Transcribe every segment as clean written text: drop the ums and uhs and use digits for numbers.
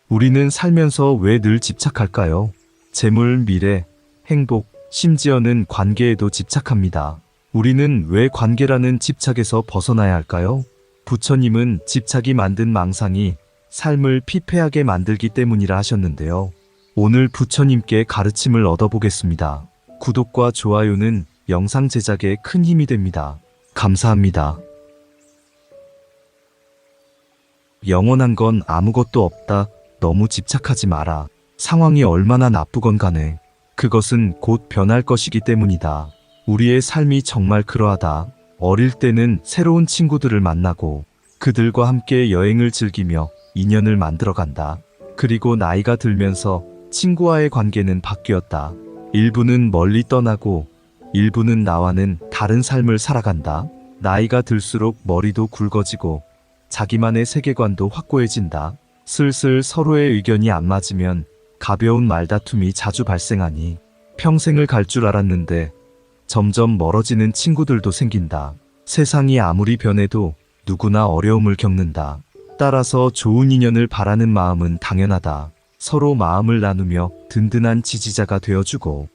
우리는 살면서 왜 늘 집착할까요? 재물, 미래, 행복, 심지어는 관계에도 집착합니다. 우리는 왜 관계라는 집착에서 벗어나야 할까요? 부처님은 집착이 만든 망상이 삶을 피폐하게 만들기 때문이라 하셨는데요. 오늘 부처님께 가르침을 얻어보겠습니다. 구독과 좋아요는 영상 제작에 큰 힘이 됩니다. 감사합니다. 영원한 건 아무것도 없다. 너무 집착하지 마라. 상황이 얼마나 나쁘건 간에 그것은 곧 변할 것이기 때문이다. 우리의 삶이 정말 그러하다. 어릴 때는 새로운 친구들을 만나고 그들과 함께 여행을 즐기며 인연을 만들어간다. 그리고 나이가 들면서 친구와의 관계는 바뀌었다. 일부는 멀리 떠나고 일부는 나와는 다른 삶을 살아간다. 나이가 들수록 머리도 굵어지고 자기만의 세계관도 확고해진다. 슬슬 서로의 의견이 안 맞으면 가벼운 말다툼이 자주 발생하니 평생을 갈 줄 알았는데 점점 멀어지는 친구들도 생긴다. 세상이 아무리 변해도 누구나 어려움을 겪는다. 따라서 좋은 인연을 바라는 마음은 당연하다. 서로 마음을 나누며 든든한 지지자가 되어주고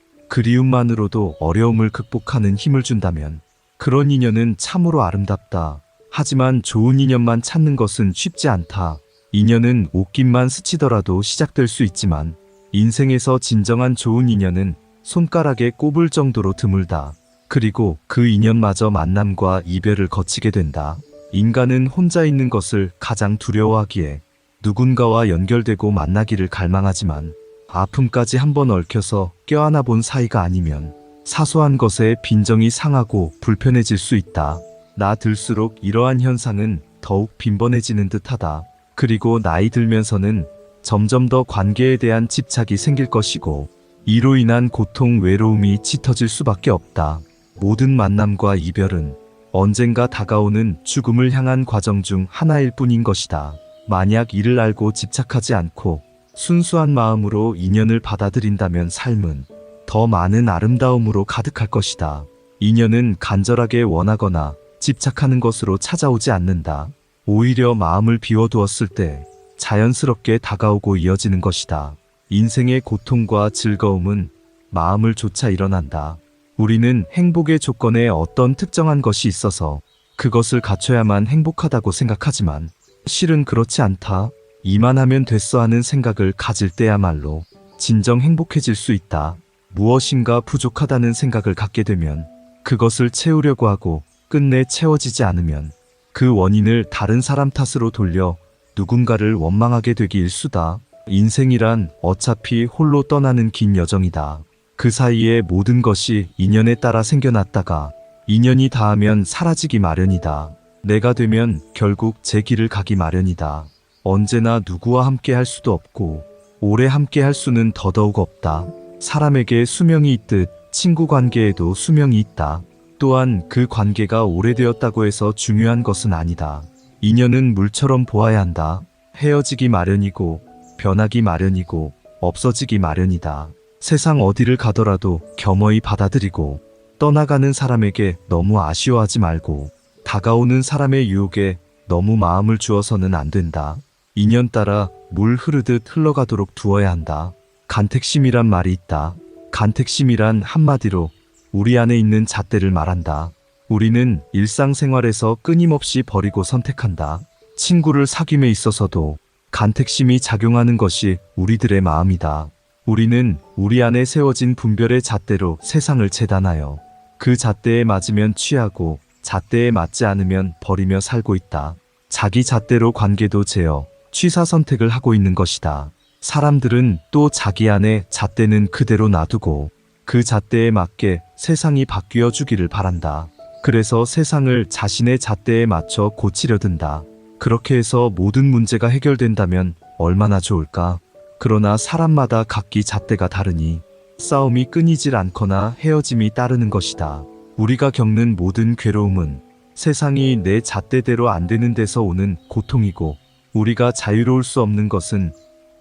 그리움만으로도 어려움을 극복하는 힘을 준다면 그런 인연은 참으로 아름답다. 하지만 좋은 인연만 찾는 것은 쉽지 않다. 인연은 옷깃만 스치더라도 시작될 수 있지만 인생에서 진정한 좋은 인연은 손가락에 꼽을 정도로 드물다. 그리고 그 인연마저 만남과 이별을 거치게 된다. 인간은 혼자 있는 것을 가장 두려워하기에 누군가와 연결되고 만나기를 갈망하지만 아픔까지 한번 얽혀서 껴안아 본 사이가 아니면 사소한 것에 빈정이 상하고 불편해질 수 있다. 나 들수록 이러한 현상은 더욱 빈번해지는 듯하다. 그리고 나이 들면서는 점점 더 관계에 대한 집착이 생길 것이고 이로 인한 고통, 외로움이 짙어질 수밖에 없다. 모든 만남과 이별은 언젠가 다가오는 죽음을 향한 과정 중 하나일 뿐인 것이다. 만약 이를 알고 집착하지 않고 순수한 마음으로 인연을 받아들인다면 삶은 더 많은 아름다움으로 가득할 것이다. 인연은 간절하게 원하거나 집착하는 것으로 찾아오지 않는다. 오히려 마음을 비워두었을 때 자연스럽게 다가오고 이어지는 것이다. 인생의 고통과 즐거움은 마음을 좇아 일어난다. 우리는 행복의 조건에 어떤 특정한 것이 있어서 그것을 갖춰야만 행복하다고 생각하지만 실은 그렇지 않다. 이만하면 됐어 하는 생각을 가질 때야말로 진정 행복해질 수 있다. 무엇인가 부족하다는 생각을 갖게 되면 그것을 채우려고 하고 끝내 채워지지 않으면 그 원인을 다른 사람 탓으로 돌려 누군가를 원망하게 되기 일수다. 인생이란 어차피 홀로 떠나는 긴 여정이다. 그 사이에 모든 것이 인연에 따라 생겨났다가 인연이 닿으면 사라지기 마련이다. 내가 되면 결국 제 길을 가기 마련이다. 언제나 누구와 함께 할 수도 없고 오래 함께 할 수는 더더욱 없다. 사람에게 수명이 있듯 친구 관계에도 수명이 있다. 또한 그 관계가 오래되었다고 해서 중요한 것은 아니다. 인연은 물처럼 보아야 한다. 헤어지기 마련이고 변하기 마련이고 없어지기 마련이다. 세상 어디를 가더라도 겸허히 받아들이고 떠나가는 사람에게 너무 아쉬워하지 말고 다가오는 사람의 유혹에 너무 마음을 주어서는 안 된다. 인연 따라 물 흐르듯 흘러가도록 두어야 한다. 간택심이란 말이 있다. 간택심이란 한마디로 우리 안에 있는 잣대를 말한다. 우리는 일상생활에서 끊임없이 버리고 선택한다. 친구를 사귐에 있어서도 간택심이 작용하는 것이 우리들의 마음이다. 우리는 우리 안에 세워진 분별의 잣대로 세상을 재단하여 그 잣대에 맞으면 취하고 잣대에 맞지 않으면 버리며 살고 있다. 자기 잣대로 관계도 재어 취사 선택을 하고 있는 것이다. 사람들은 또 자기 안에 잣대는 그대로 놔두고 그 잣대에 맞게 세상이 바뀌어 주기를 바란다. 그래서 세상을 자신의 잣대에 맞춰 고치려 든다. 그렇게 해서 모든 문제가 해결된다면 얼마나 좋을까? 그러나 사람마다 각기 잣대가 다르니 싸움이 끊이질 않거나 헤어짐이 따르는 것이다. 우리가 겪는 모든 괴로움은 세상이 내 잣대대로 안 되는 데서 오는 고통이고 우리가 자유로울 수 없는 것은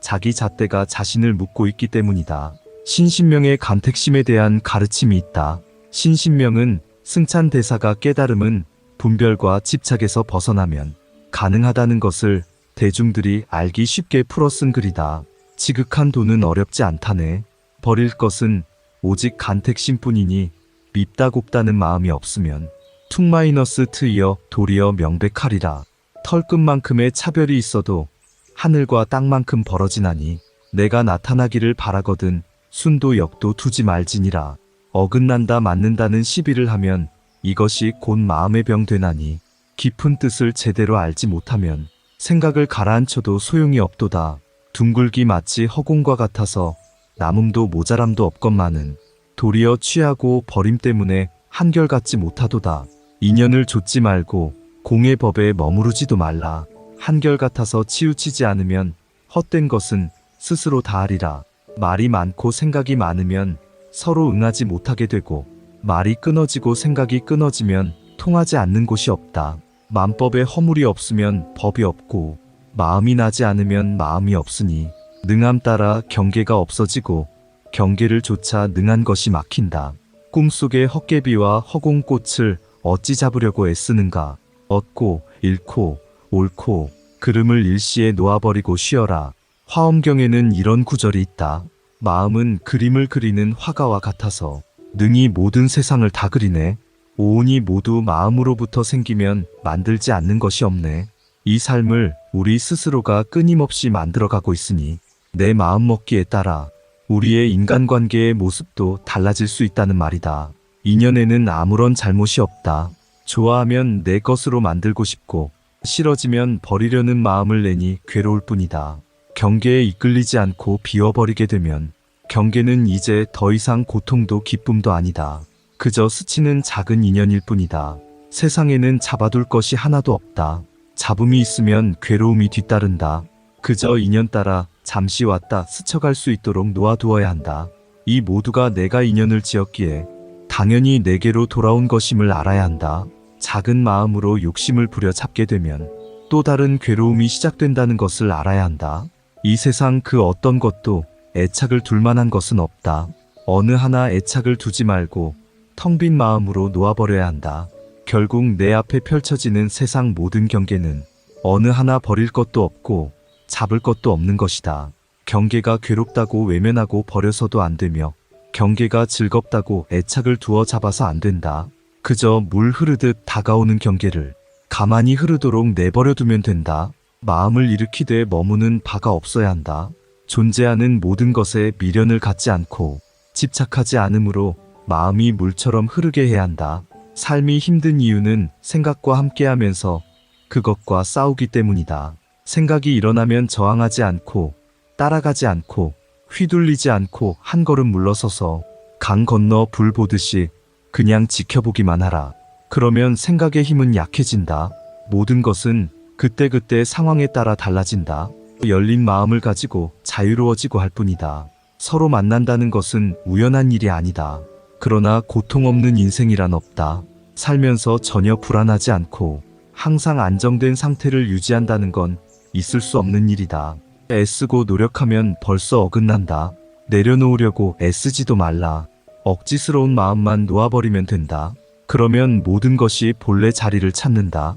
자기 잣대가 자신을 묶고 있기 때문이다. 신신명의 간택심에 대한 가르침이 있다. 신신명은 승찬대사가 깨달음은 분별과 집착에서 벗어나면 가능하다는 것을 대중들이 알기 쉽게 풀어 쓴 글이다. 지극한 돈은 어렵지 않다네. 버릴 것은 오직 간택심뿐이니 밉다 곱다는 마음이 없으면 툭-트이어 도리어 명백하리라. 털끝만큼의 차별이 있어도 하늘과 땅만큼 벌어지나니 내가 나타나기를 바라거든 순도 역도 두지 말지니라. 어긋난다 맞는다는 시비를 하면 이것이 곧 마음의 병 되나니 깊은 뜻을 제대로 알지 못하면 생각을 가라앉혀도 소용이 없도다. 둥글기 마치 허공과 같아서 남음도 모자람도 없건만은 도리어 취하고 버림 때문에 한결같지 못하도다. 인연을 좇지 말고 공의 법에 머무르지도 말라. 한결같아서 치우치지 않으면 헛된 것은 스스로 다하리라. 말이 많고 생각이 많으면 서로 응하지 못하게 되고 말이 끊어지고 생각이 끊어지면 통하지 않는 곳이 없다. 만법에 허물이 없으면 법이 없고 마음이 나지 않으면 마음이 없으니 능함 따라 경계가 없어지고 경계를 좇아 능한 것이 막힌다. 꿈속의 헛개비와 허공꽃을 어찌 잡으려고 애쓰는가. 얻고 잃고 옳고 그름을 일시에 놓아버리고 쉬어라. 화엄경에는 이런 구절이 있다. 마음은 그림을 그리는 화가와 같아서 능히 모든 세상을 다 그리네. 오온이 모두 마음으로부터 생기면 만들지 않는 것이 없네. 이 삶을 우리 스스로가 끊임없이 만들어가고 있으니 내 마음 먹기에 따라 우리의 인간관계의 모습도 달라질 수 있다는 말이다. 인연에는 아무런 잘못이 없다. 좋아하면 내 것으로 만들고 싶고 싫어지면 버리려는 마음을 내니 괴로울 뿐이다. 경계에 이끌리지 않고 비워버리게 되면 경계는 이제 더 이상 고통도 기쁨도 아니다. 그저 스치는 작은 인연일 뿐이다. 세상에는 잡아둘 것이 하나도 없다. 잡음이 있으면 괴로움이 뒤따른다. 그저 인연 따라 잠시 왔다 스쳐갈 수 있도록 놓아두어야 한다. 이 모두가 내가 인연을 지었기에 당연히 내게로 돌아온 것임을 알아야 한다. 작은 마음으로 욕심을 부려 잡게 되면 또 다른 괴로움이 시작된다는 것을 알아야 한다. 이 세상 그 어떤 것도 애착을 둘 만한 것은 없다. 어느 하나 애착을 두지 말고 텅 빈 마음으로 놓아버려야 한다. 결국 내 앞에 펼쳐지는 세상 모든 경계는 어느 하나 버릴 것도 없고 잡을 것도 없는 것이다. 경계가 괴롭다고 외면하고 버려서도 안 되며 경계가 즐겁다고 애착을 두어 잡아서 안 된다. 그저 물 흐르듯 다가오는 경계를 가만히 흐르도록 내버려 두면 된다. 마음을 일으키되 머무는 바가 없어야 한다. 존재하는 모든 것에 미련을 갖지 않고 집착하지 않으므로 마음이 물처럼 흐르게 해야 한다. 삶이 힘든 이유는 생각과 함께하면서 그것과 싸우기 때문이다. 생각이 일어나면 저항하지 않고 따라가지 않고 휘둘리지 않고 한 걸음 물러서서 강 건너 불 보듯이 그냥 지켜보기만 하라. 그러면 생각의 힘은 약해진다. 모든 것은 그때그때 상황에 따라 달라진다. 열린 마음을 가지고 자유로워지고 할 뿐이다. 서로 만난다는 것은 우연한 일이 아니다. 그러나 고통 없는 인생이란 없다. 살면서 전혀 불안하지 않고 항상 안정된 상태를 유지한다는 건 있을 수 없는 일이다. 애쓰고 노력하면 벌써 어긋난다. 내려놓으려고 애쓰지도 말라. 억지스러운 마음만 놓아버리면 된다. 그러면 모든 것이 본래 자리를 찾는다.